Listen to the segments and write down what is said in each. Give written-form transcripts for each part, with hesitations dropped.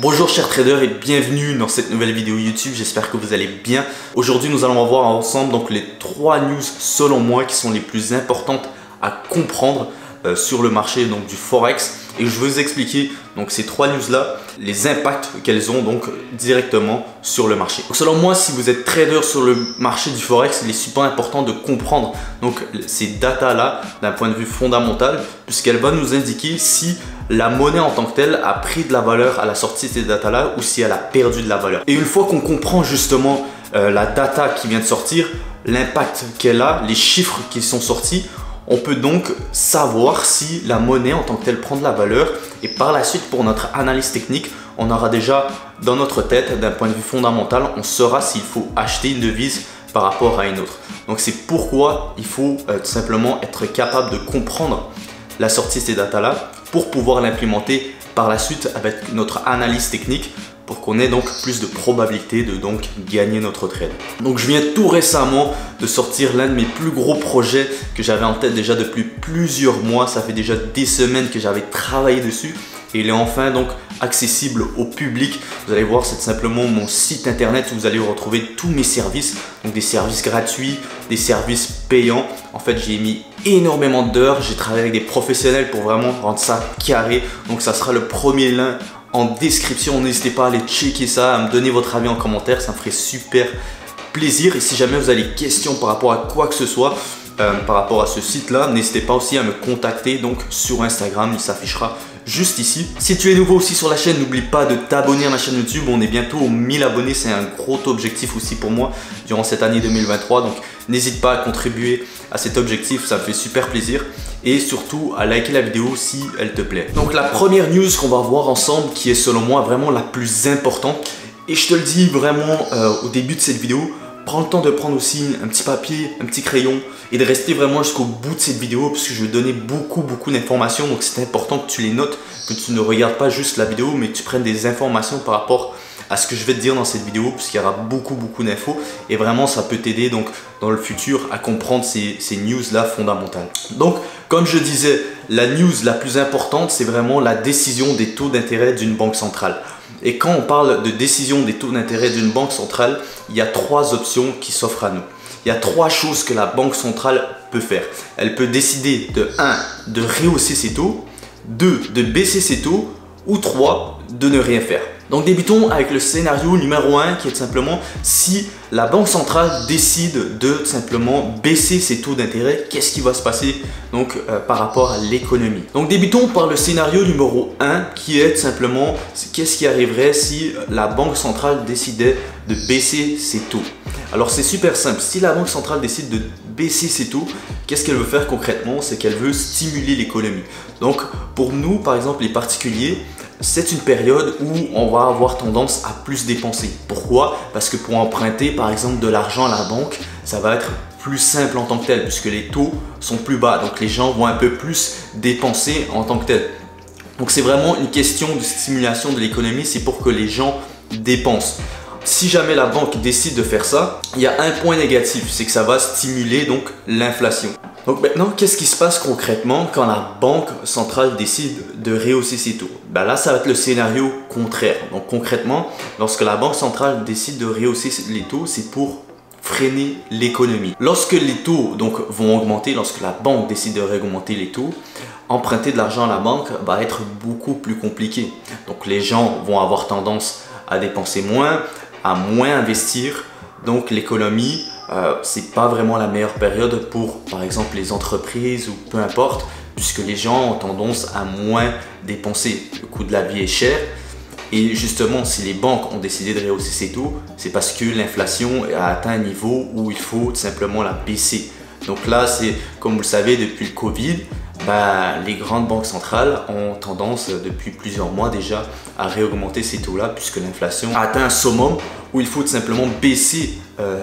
Bonjour chers traders et bienvenue dans cette nouvelle vidéo YouTube, j'espère que vous allez bien. Aujourd'hui nous allons voir ensemble donc les 3 news selon moi qui sont les plus importantes à comprendre sur le marché donc du Forex. Et je vais vous expliquer donc ces 3 news là, les impacts qu'elles ont donc directement sur le marché. Donc, selon moi, si vous êtes trader sur le marché du Forex, il est super important de comprendre donc ces datas là d'un point de vue fondamental, puisqu'elle va nous indiquer si la monnaie en tant que telle a pris de la valeur à la sortie de ces datas là ou si elle a perdu de la valeur. Et une fois qu'on comprend justement la data qui vient de sortir, l'impact qu'elle a, les chiffres qui sont sortis, on peut donc savoir si la monnaie en tant que telle prend de la valeur, et par la suite pour notre analyse technique, on aura déjà dans notre tête d'un point de vue fondamental, on saura s'il faut acheter une devise par rapport à une autre. Donc c'est pourquoi il faut tout simplement être capable de comprendre la sortie de ces datas là pour pouvoir l'implémenter par la suite avec notre analyse technique, pour qu'on ait donc plus de probabilité de donc gagner notre trade. Donc je viens tout récemment de sortir l'un de mes plus gros projets que j'avais en tête déjà depuis plusieurs mois. Ça fait déjà des semaines que j'avais travaillé dessus et il est enfin donc accessible au public. Vous allez voir, c'est simplement mon site internet où vous allez retrouver tous mes services, donc des services gratuits, des services payants. En fait, j'ai mis énormément d'heures, j'ai travaillé avec des professionnels pour vraiment rendre ça carré. Donc ça sera le premier lien en description, n'hésitez pas à aller checker ça, à me donner votre avis en commentaire, ça me ferait super plaisir. Et si jamais vous avez des questions par rapport à quoi que ce soit, par rapport à ce site là, n'hésitez pas aussi à me contacter donc sur Instagram, il s'affichera juste ici. Si tu es nouveau aussi sur la chaîne, n'oublie pas de t'abonner à ma chaîne YouTube. On est bientôt aux 1000 abonnés, c'est un gros objectif aussi pour moi durant cette année 2023. Donc n'hésite pas à contribuer à cet objectif, ça me fait super plaisir. Et surtout à liker la vidéo si elle te plaît. Donc la première news qu'on va voir ensemble, qui est selon moi vraiment la plus importante, et je te le dis vraiment au début de cette vidéo, prends le temps de prendre aussi un petit papier, un petit crayon et de rester vraiment jusqu'au bout de cette vidéo, parce que je vais donner beaucoup d'informations. Donc c'est important que tu les notes, que tu ne regardes pas juste la vidéo, mais que tu prennes des informations par rapport à ce que je vais te dire dans cette vidéo, puisqu'il y aura beaucoup d'infos et vraiment ça peut t'aider donc dans le futur à comprendre ces news là fondamentales. Donc comme je disais, la news la plus importante, c'est vraiment la décision des taux d'intérêt d'une banque centrale. Et quand on parle de décision des taux d'intérêt d'une banque centrale, il y a 3 options qui s'offrent à nous. Il y a 3 choses que la banque centrale peut faire. Elle peut décider de 1, de rehausser ses taux, 2, de baisser ses taux, ou 3, de ne rien faire. Donc débutons avec le scénario numéro 1, qui est tout simplement si la banque centrale décide de tout simplement baisser ses taux d'intérêt, qu'est-ce qui va se passer donc par rapport à l'économie. Donc débutons par le scénario numéro 1, qui est tout simplement qu'est-ce qui arriverait si la banque centrale décidait de baisser ses taux. Alors c'est super simple, si la banque centrale décide de baisser ses taux, qu'est-ce qu'elle veut faire concrètement? C'est qu'elle veut stimuler l'économie. Donc pour nous par exemple les particuliers, c'est une période où on va avoir tendance à plus dépenser. Pourquoi? Parce que pour emprunter par exemple de l'argent à la banque, ça va être plus simple en tant que tel, puisque les taux sont plus bas. Donc les gens vont un peu plus dépenser en tant que tel. Donc c'est vraiment une question de stimulation de l'économie, c'est pour que les gens dépensent. Si jamais la banque décide de faire ça, il y a un point négatif, c'est que ça va stimuler donc l'inflation. Donc maintenant, qu'est-ce qui se passe concrètement quand la banque centrale décide de rehausser ses taux? Ben là, ça va être le scénario contraire. Donc concrètement, lorsque la banque centrale décide de rehausser les taux, c'est pour freiner l'économie. Lorsque les taux donc vont augmenter, lorsque la banque décide de réaugmenter les taux, emprunter de l'argent à la banque va être beaucoup plus compliqué. Donc les gens vont avoir tendance à dépenser moins, à moins investir. Donc l'économie, c'est pas vraiment la meilleure période pour par exemple les entreprises ou peu importe, puisque les gens ont tendance à moins dépenser. Le coût de la vie est cher. Et justement, si les banques ont décidé de rehausser ces taux, c'est parce que l'inflation a atteint un niveau où il faut tout simplement la baisser. Donc là, c'est comme vous le savez, depuis le Covid, les grandes banques centrales ont tendance depuis plusieurs mois déjà à réaugmenter ces taux-là, puisque l'inflation a atteint un summum où il faut tout simplement baisser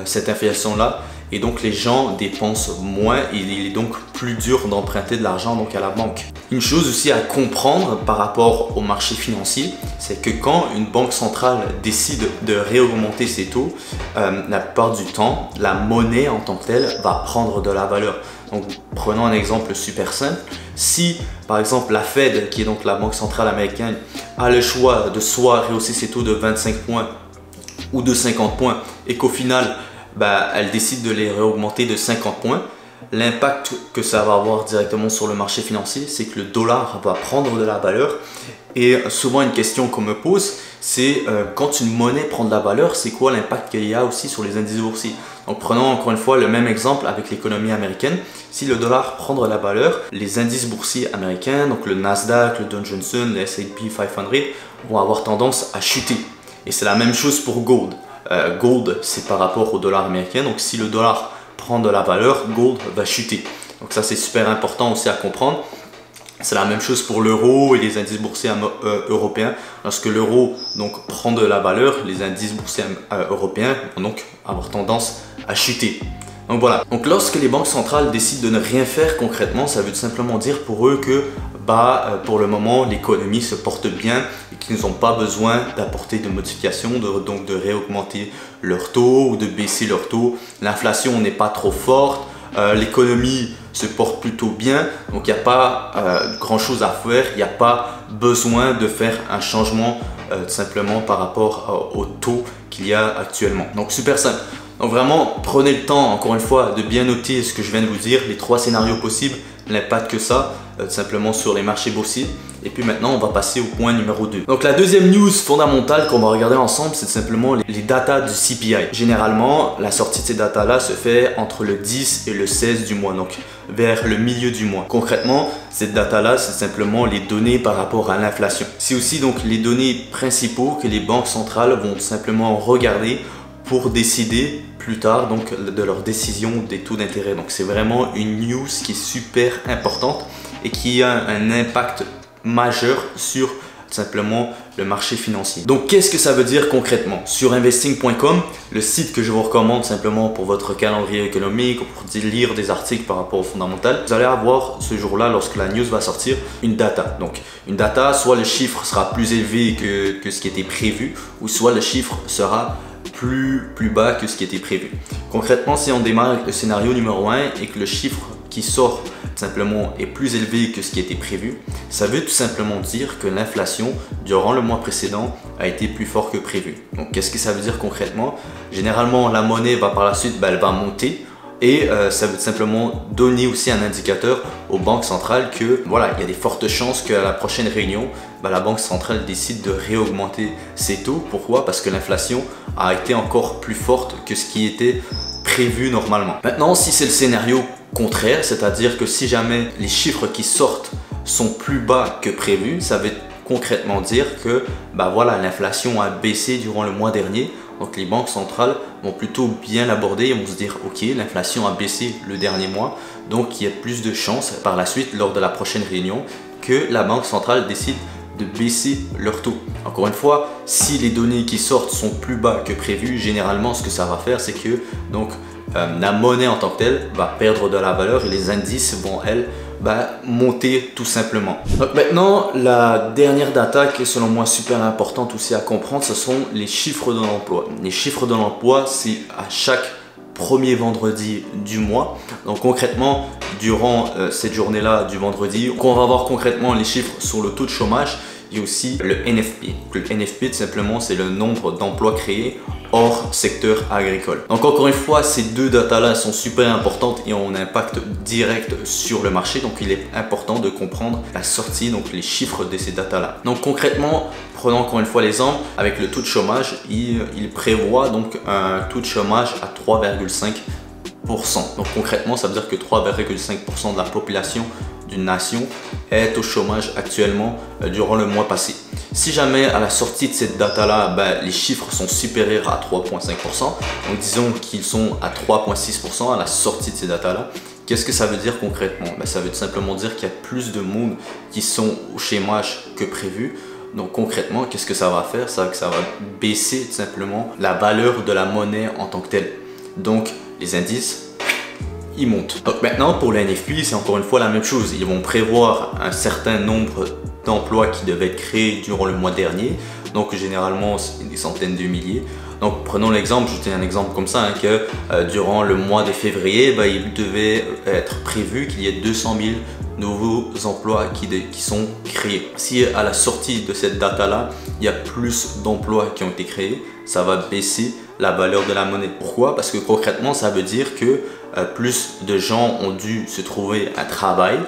cette inflation-là. Et donc les gens dépensent moins et il est donc plus dur d'emprunter de l'argent donc à la banque. Une chose aussi à comprendre par rapport au marché financier, c'est que quand une banque centrale décide de réaugmenter ses taux, la plupart du temps, la monnaie en tant que telle va prendre de la valeur. Donc prenons un exemple super simple, Si par exemple la Fed, qui est donc la banque centrale américaine, a le choix de soit rehausser ses taux de 25 points ou de 50 points et qu'au final elle décide de les réaugmenter de 50 points, l'impact que ça va avoir directement sur le marché financier, c'est que le dollar va prendre de la valeur. Et souvent une question qu'on me pose, c'est quand une monnaie prend de la valeur, c'est quoi l'impact qu'il y a aussi sur les indices boursiers? Donc prenons encore une fois le même exemple avec l'économie américaine. Si le dollar prend de la valeur, les indices boursiers américains, donc le Nasdaq, le Dow Jones, le S&P 500 vont avoir tendance à chuter. Et c'est la même chose pour gold. Gold, c'est par rapport au dollar américain. Donc si le dollar prend de la valeur, gold va chuter. Donc ça c'est super important aussi à comprendre. C'est la même chose pour l'euro et les indices boursiers européens. Lorsque l'euro donc prend de la valeur, les indices boursiers européens vont donc avoir tendance à chuter. Donc voilà. Donc lorsque les banques centrales décident de ne rien faire concrètement, ça veut tout simplement dire pour eux que pour le moment l'économie se porte bien et qu'ils n'ont pas besoin d'apporter de modifications, donc de réaugmenter leur taux ou de baisser leur taux. L'inflation n'est pas trop forte. L'économie se porte plutôt bien, donc il n'y a pas grand chose à faire, il n'y a pas besoin de faire un changement simplement par rapport au taux qu'il y a actuellement. Donc super simple. Donc vraiment prenez le temps encore une fois de bien noter ce que je viens de vous dire, les 3 scénarios possibles, l'impact que ça simplement sur les marchés boursiers. Et puis maintenant on va passer au point numéro 2. Donc la deuxième news fondamentale qu'on va regarder ensemble, c'est simplement les datas du CPI. Généralement la sortie de ces datas là se fait entre le 10 et le 16 du mois, donc vers le milieu du mois. Concrètement cette data là c'est simplement les données par rapport à l'inflation. C'est aussi donc les données principaux que les banques centrales vont simplement regarder pour décider plus tard donc de leur décision des taux d'intérêt. Donc c'est vraiment une news qui est super importante et qui a un impact majeur sur simplement le marché financier. Donc qu'est-ce que ça veut dire concrètement? Sur investing.com, le site que je vous recommande simplement pour votre calendrier économique ou pour lire des articles par rapport au fondamental, vous allez avoir ce jour-là, lorsque la news va sortir, une data. Donc une data, soit le chiffre sera plus élevé que ce qui était prévu, ou soit le chiffre sera plus bas que ce qui était prévu. Concrètement, si on démarre avec le scénario numéro 1 et que le chiffre qui sort simplement est plus élevé que ce qui était prévu, ça veut tout simplement dire que l'inflation durant le mois précédent a été plus fort que prévu. Donc qu'est-ce que ça veut dire concrètement? Généralement la monnaie va par la suite elle va monter et ça veut simplement donner aussi un indicateur aux banques centrales que voilà, il y a des fortes chances qu'à la prochaine réunion la banque centrale décide de réaugmenter ses taux. Pourquoi? Parce que l'inflation a été encore plus forte que ce qui était prévu normalement. Maintenant, si c'est le scénario contraire, c'est-à-dire que si jamais les chiffres qui sortent sont plus bas que prévu, ça veut concrètement dire que voilà, l'inflation a baissé durant le mois dernier. Donc les banques centrales vont plutôt bien l'aborder et vont se dire ok, l'inflation a baissé le dernier mois, donc il y a plus de chances par la suite lors de la prochaine réunion que la banque centrale décide de baisser leur taux. Encore une fois, si les données qui sortent sont plus bas que prévu, généralement ce que ça va faire, c'est que donc la monnaie en tant que telle va perdre de la valeur et les indices vont monter tout simplement. Donc maintenant, la dernière data qui est selon moi super importante aussi à comprendre, ce sont les chiffres de l'emploi. Les chiffres de l'emploi, c'est à chaque premier vendredi du mois. Donc concrètement, durant cette journée-là du vendredi, on va voir concrètement les chiffres sur le taux de chômage et aussi le NFP. Le NFP, tout simplement, c'est le nombre d'emplois créés hors secteur agricole. Donc encore une fois, ces deux datas-là sont super importantes et ont un impact direct sur le marché. Donc il est important de comprendre la sortie, donc les chiffres de ces datas-là. Donc concrètement, prenons encore une fois l'exemple, avec le taux de chômage, il prévoit donc un taux de chômage à 3,5%. Donc concrètement, ça veut dire que 3,5% de la population d'une nation est au chômage actuellement durant le mois passé. Si jamais à la sortie de cette data-là, les chiffres sont supérieurs à 3,5%, donc disons qu'ils sont à 3,6% à la sortie de ces data-là, qu'est-ce que ça veut dire concrètement? Ça veut tout simplement dire qu'il y a plus de monde qui sont au chômage que prévu. Donc concrètement, qu'est-ce que ça va faire? Ça va baisser tout simplement la valeur de la monnaie en tant que telle. Donc les indices, ils montent. Donc maintenant pour les NFP, c'est encore une fois la même chose. Ils vont prévoir un certain nombre d'emplois qui devaient être créés durant le mois dernier. Donc généralement, c'est des centaines de milliers. Donc prenons l'exemple, je tiens un exemple comme ça, que durant le mois de février, il devait être prévu qu'il y ait 200 000 nouveaux emplois qui sont créés. Si à la sortie de cette data-là, il y a plus d'emplois qui ont été créés, ça va baisser la valeur de la monnaie. Pourquoi? Parce que concrètement, ça veut dire que plus de gens ont dû se trouver un travail,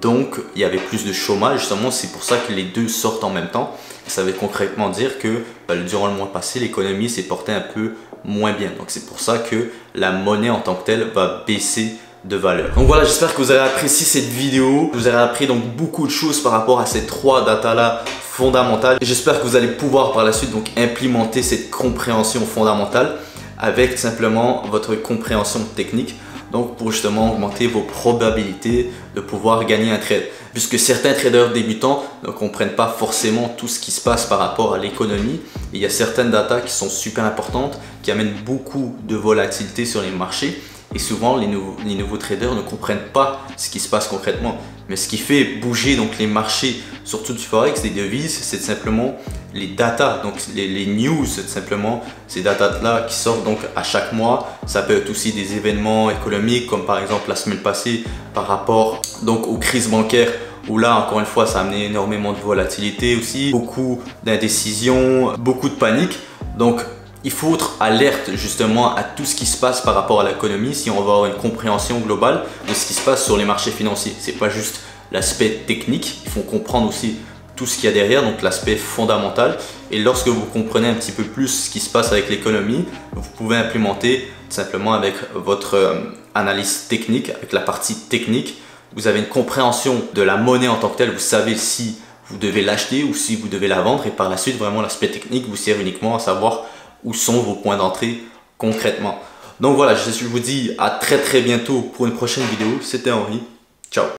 donc il y avait plus de chômage. Justement, c'est pour ça que les deux sortent en même temps. Ça veut concrètement dire que durant le mois passé, l'économie s'est portée un peu moins bien. Donc c'est pour ça que la monnaie en tant que telle va baisser de valeur. Donc voilà, j'espère que vous avez apprécié cette vidéo. Vous avez appris donc beaucoup de choses par rapport à ces trois datas là fondamentales. J'espère que vous allez pouvoir par la suite donc implémenter cette compréhension fondamentale avec simplement votre compréhension technique. Donc pour justement augmenter vos probabilités de pouvoir gagner un trade. Puisque certains traders débutants ne comprennent pas forcément tout ce qui se passe par rapport à l'économie. Il y a certaines datas qui sont super importantes, qui amènent beaucoup de volatilité sur les marchés. Et souvent, les nouveaux traders ne comprennent pas ce qui se passe concrètement. Mais ce qui fait bouger donc les marchés, surtout du forex, des devises, c'est simplement les datas, donc les news, c'est simplement ces datas-là qui sortent donc à chaque mois. Ça peut être aussi des événements économiques, comme par exemple la semaine passée par rapport donc aux crises bancaires, où là encore une fois ça a amené énormément de volatilité aussi, beaucoup d'indécision, beaucoup de panique. Donc il faut être alerte justement à tout ce qui se passe par rapport à l'économie si on veut avoir une compréhension globale de ce qui se passe sur les marchés financiers. C'est pas juste l'aspect technique, il faut comprendre aussi tout ce qu'il y a derrière, donc l'aspect fondamental. Et lorsque vous comprenez un petit peu plus ce qui se passe avec l'économie, vous pouvez implémenter simplement avec votre analyse technique, avec la partie technique. Vous avez une compréhension de la monnaie en tant que telle, vous savez si vous devez l'acheter ou si vous devez la vendre. Et par la suite, vraiment l'aspect technique vous sert uniquement à savoir où sont vos points d'entrée concrètement. Donc voilà, je vous dis à très bientôt pour une prochaine vidéo. C'était Henri. Ciao.